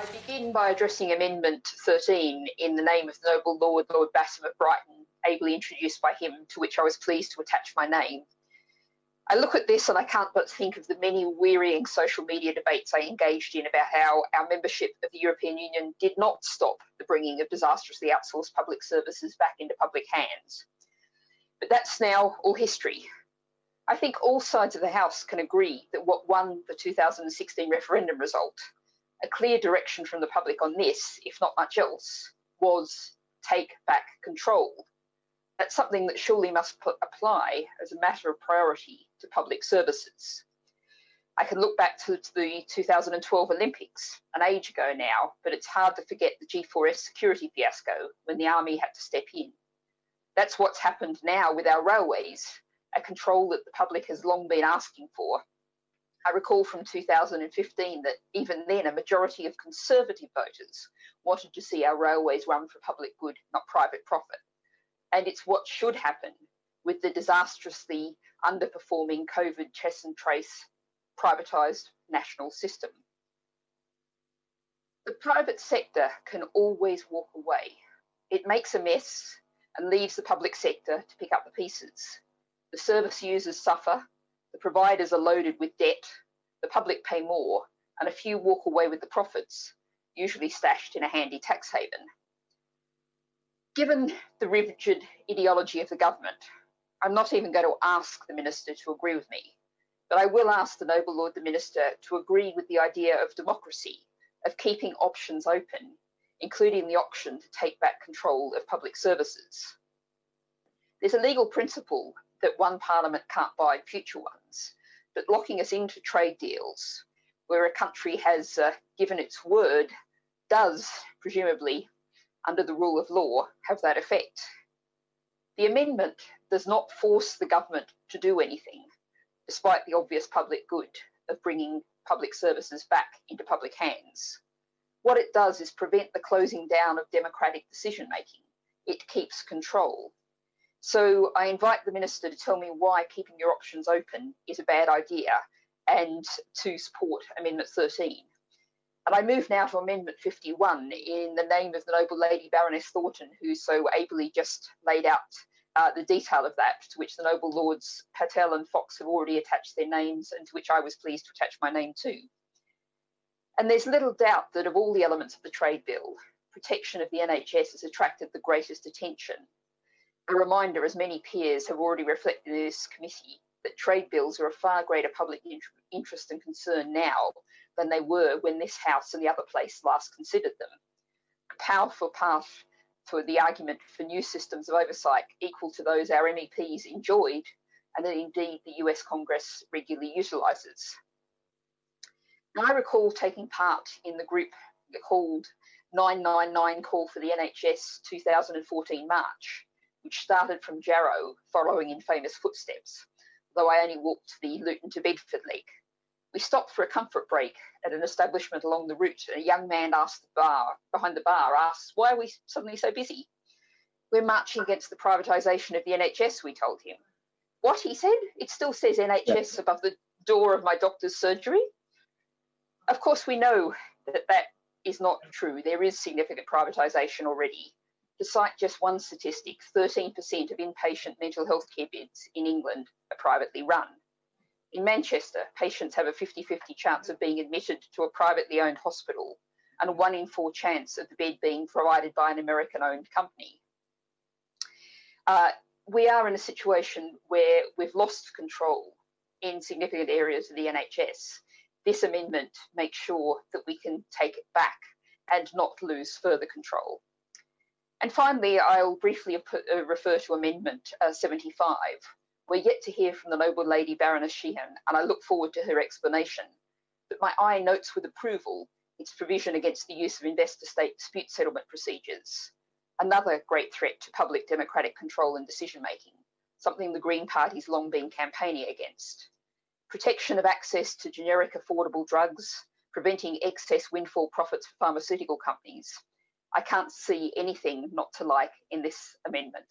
I begin by addressing Amendment 13 in the name of the noble Lord Bassam of Brighton, ably introduced by him, to which I was pleased to attach my name. I look at this and I can't but think of the many wearying social media debates I engaged in about how our membership of the European Union did not stop the bringing of disastrously outsourced public services back into public hands. But that's now all history. I think all sides of the House can agree that what won the 2016 referendum result, a clear direction from the public on this, if not much else, was take back control. That's something that surely must apply as a matter of priority to public services. I can look back to the 2012 Olympics, an age ago now, but it's hard to forget the G4S security fiasco when the army had to step in. That's what's happened now with our railways, a control that the public has long been asking for. I recall from 2015 that even then a majority of Conservative voters wanted to see our railways run for public good, not private profit. And it's what should happen with the disastrously underperforming COVID test and trace privatised national system. The private sector can always walk away. It makes a mess and leaves the public sector to pick up the pieces. The service users suffer, the providers are loaded with debt, the public pay more, and a few walk away with the profits, usually stashed in a handy tax haven. Given the rigid ideology of the government, I'm not even going to ask the Minister to agree with me, but I will ask the noble Lord the Minister to agree with the idea of democracy, of keeping options open, including the option to take back control of public services. There's a legal principle that one parliament can't buy future ones, but locking us into trade deals where a country has given its word does, presumably, under the rule of law, have that effect. The amendment does not force the government to do anything, despite the obvious public good of bringing public services back into public hands. What it does is prevent the closing down of democratic decision-making. It keeps control. So I invite the Minister to tell me why keeping your options open is a bad idea and to support Amendment 13. And I move now to Amendment 51 in the name of the noble Lady Baroness Thornton, who so ably just laid out the detail of that, to which the noble Lords Patel and Fox have already attached their names and to which I was pleased to attach my name too. And there's little doubt that of all the elements of the trade bill, protection of the NHS has attracted the greatest attention. A reminder, as many peers have already reflected in this committee, that trade bills are of far greater public interest and concern now than they were when this House and the other place last considered them. A powerful path for the argument for new systems of oversight equal to those our MEPs enjoyed and that indeed the US Congress regularly utilises. Now, I recall taking part in the group called 999 Call for the NHS 2014 March, which started from Jarrow, following in famous footsteps, though I only walked the Luton to Bedford leg. We stopped for a comfort break at an establishment along the route, and a young man behind the bar asked, "Why are we suddenly so busy?" "We're marching against the privatisation of the NHS," we told him. "What?" he said. "It still says NHS above the door of my doctor's surgery." Of course, we know that that is not true. There is significant privatisation already. To cite just one statistic, 13% of inpatient mental health care beds in England are privately run. In Manchester, patients have a 50-50 chance of being admitted to a privately owned hospital and a 1 in 4 chance of the bed being provided by an American-owned company. We are in a situation where we've lost control in significant areas of the NHS. This amendment makes sure that we can take it back and not lose further control. And finally, I'll briefly refer to Amendment 75. We're yet to hear from the noble Lady Baroness Sheehan, and I look forward to her explanation. But my eye notes with approval its provision against the use of investor-state dispute settlement procedures, another great threat to public democratic control and decision-making, something the Green Party's long been campaigning against. Protection of access to generic affordable drugs, preventing excess windfall profits for pharmaceutical companies. I can't see anything not to like in this amendment.